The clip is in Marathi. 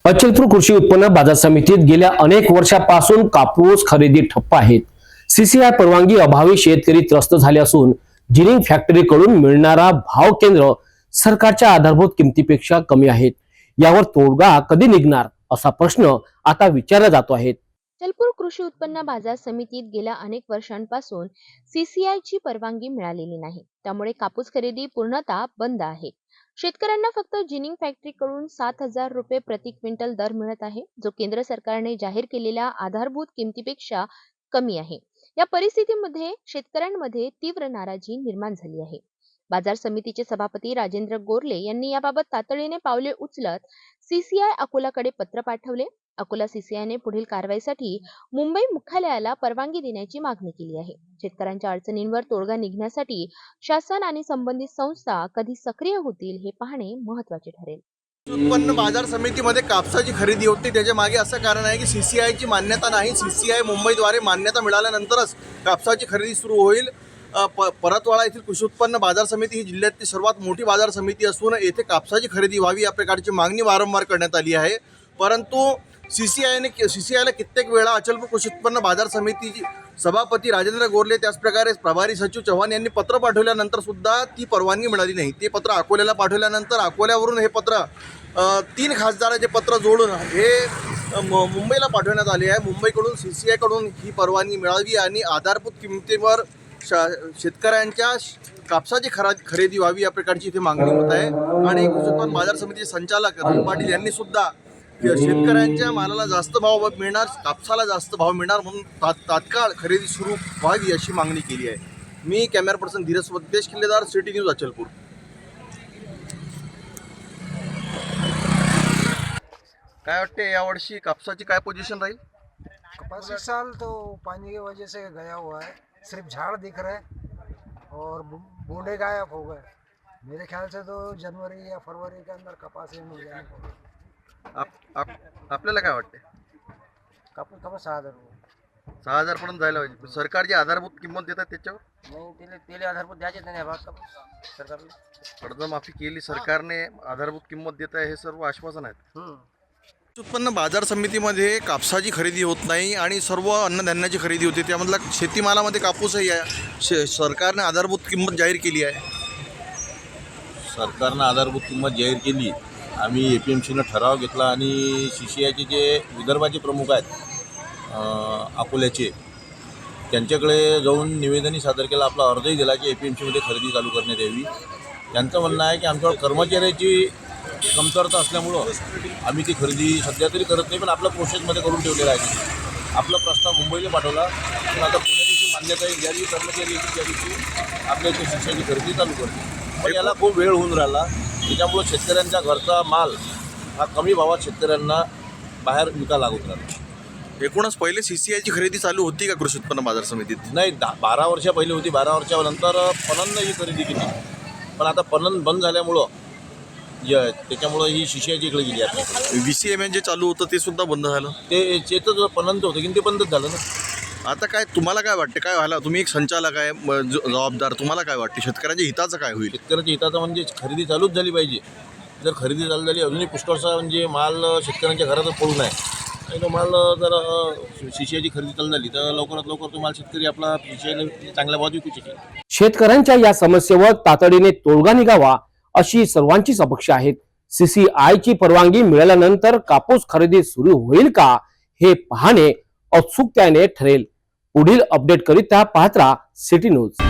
अचलपूर कृषी उत्पन्न बाजार समितीत गेल्या अनेक वर्षापासून कापूस खरेदी ठप्प आहेत। सीसीआय परवानगी अभावी शेतकरी त्रस्त झाले असून जिनिंग फॅक्टरीकडून मिळणारा भाव केंद्र सरकारच्या आधारभूत किमतीपेक्षा कमी आहेत। यावर तोडगा कधी निघणार असा प्रश्न आता विचारला जातो आहे। अचलपूर कृषी उत्पन्न बाजार समितीत गेल्या अनेक वर्षांपासून सीसीआय ची परवानगी मिळालेली नाही, त्यामुळे कापूस खरेदी पूर्णतः बंद आहे। शेतकऱ्यांना फक्त जिनिंग फॅक्टरीकडून 7,000 रुपये प्रति क्विंटल दर मिळत आहे, जो केंद्र सरकारने जाहीर केलेल्या आधारभूत किमतीपेक्षा कमी आहे। या परिस्थितीमध्ये शेतकऱ्यांमध्ये तीव्र नाराजी निर्माण झाली आहे। बाजार समितीचे सभापती राजेंद्र गोरले यांनी याबाबत तातडीने पावले उचलत सीसीआय अकोलाकडे पत्र पाठवले। अकोला सीसीआयने पुढील कारवाईसाठी मुंबई मुख्यालयाला परवानगी देण्याची मागणी केली आहे। शेतकऱ्यांच्या अडचणींवर तोडगा निघण्यासाठी शासन आणि संबंधित संस्था कधी सक्रिय होतील हे पाहणे महत्त्वाचे ठरेल। उत्पन्न बाजार समितीमध्ये कापसाची खरेदी होती, त्याच्या मागे असं कारण आहे की सीसीआयची मान्यता नाही। सीसीआय मुंबईद्वारे मान्यता मिळाल्यानंतरच कापसाची खरेदी सुरू होईल। परतवाडा येथील कृषी उत्पन्न बाजार समिती ही जिल्ह्यातली सर्वात मोठी बाजार समिती असून येथे कापसाची खरेदी व्हावी या प्रकारची मागणी वारंवार करण्यात आली आहे। परंतु सीसीआयला कित्येक वेळा अचलपूर कृषी उत्पन्न बाजार समितीची सभापती राजेंद्र गोरले, त्याचप्रकारे प्रभारी सचिव चव्हाण यांनी पत्र पाठवल्यानंतर सुद्धा ती परवानगी मिळाली नाही। ते पत्र अकोल्याला पाठवल्यानंतर अकोल्यावरून हे पत्र 3 खासदाराचे पत्र जोडून हे मुंबईला पाठवण्यात आले आहे। मुंबईकडून सीसीआयकडून ही परवानगी मिळावी आणि आधारभूत किमतीवर शेतकऱ्यांच्या कापसाची खरेदी व्हावी या प्रकारची इथे मागणी होत आहे। आणि कृषी उत्पन्न बाजार समितीचे संचालक रवी पाटील यांनी सुद्धा शेतकऱ्यांच्या मालाला जास्त भाव मिळणार, कापसाला जास्त भाव मिळणार म्हणून तात्काळ खरेदी सुरू व्हावी अशी मागणी केली आहे। मी कॅमेरा पर्सन धीरज स्वदेश किल्लेदार, सिटी न्यूज अचलपूर। काय वाटते यावर्षी कापसाची काय पोजीशन राहील? कपास इस साल तो पानी की वजह से गया हुआ है, सिर्फ झाड़ दिख रहे और बूढ़े गायब हो गए। मेरे ख्याल से तो जनवरी या फरवरी के अंदर कपास ये मिल जाएगा। आपल्याला काय वाटते? कपास 6,000 6,000 पर्यंत जायला पाहिजे। सरकार जी आधारभूत किंमत देतात त्याच्यावर नाही, तेले आधारभूत द्यायचे नाही भाग कपास सरकारला। कर्जमाफी केली सरकारने, आधारभूत किंमत देत आहे, हे सर्व आश्वासन आहेत। उत्पन्न बाजार समितीमध्ये कापसाची खरेदी होत नाही आणि सर्व अन्नधान्याची खरेदी होते, त्यामधला शेतीमालामध्ये कापूसही आहे। सरकारने आधारभूत किंमत जाहीर केली आहे। सरकारनं आधारभूत किंमत जाहीर केली। आम्ही APMCनं ठराव घेतला आणि CCIचे जे विदर्भाचे प्रमुख आहेत अकोल्याचे, त्यांच्याकडे जाऊन निवेदनही सादर केलं, आपला अर्जही दिला की APMCमध्ये खरेदी चालू करण्यात यावी। त्यांचं म्हणणं आहे की आमच्यावर कर्मचाऱ्याची कमतरता असल्यामुळं आम्ही ती खरेदी सध्या तरी करत नाही, पण आपल्या प्रोसेसमध्ये करून ठेवलेला आहे। आपला प्रस्ताव मुंबईला पाठवला, पण आता पुण्याची मान्यता आहे, ज्या दिवशी कर्मचारी येतील त्या दिवशी आपल्या इथे CCIची खरेदी चालू करते। पण याला खूप वेळ होऊन राहिला, त्याच्यामुळं शेतकऱ्यांच्या घरचा माल हा कमी भावात शेतकऱ्यांना बाहेर विकायला लागून राहिला। एकूणच पहिले सीसीआयची खरेदी चालू होती का कृषी उत्पन्न बाजार समितीत? नाही, 12 वर्षा पहिले होती। 12 वर्षानंतर पणननं ही खरेदी केली, पण आता पणन बंद झाल्यामुळं त्याच्यामुळं ही CCIची इकडे गेली आहे। VCMN जे चालू होतं ते सुद्धा बंद झालं। ते चेतच पणनचं होतं की ते बंदच झालं ना। आता काय तुम्हाला काय वाटते, काय व्हायला? तुम्ही एक संचालक आहे, जबाबदार, तुम्हाला काय वाटते शेतकऱ्यांच्या हिताचं काय होईल? शेतकऱ्याच्या हिताचं म्हणजे खरेदी चालूच झाली पाहिजे। जर खरेदी चालू झाली, अजूनही पुष्कळसा म्हणजे माल शेतकऱ्यांच्या घरातच पडून आहे आणि तो माल जर CCIची खरेदी चालू झाली तर लवकरात लवकर तो माल शेतकरी आपला CCIला चांगल्या भावात विकू शकेल। शेतकऱ्यांच्या या समस्येवर तातडीने तोडगा निघावा अशी सर्वांचीच अपेक्षा आहे। सीसीआयची परवानगी मिळाल्यानंतर कापूस खरेदी सुरू होईल का हे पाहणे उत्सुकतेने ठरेल। पुढील अपडेट करिता पाहत राहा सिटी न्यूज।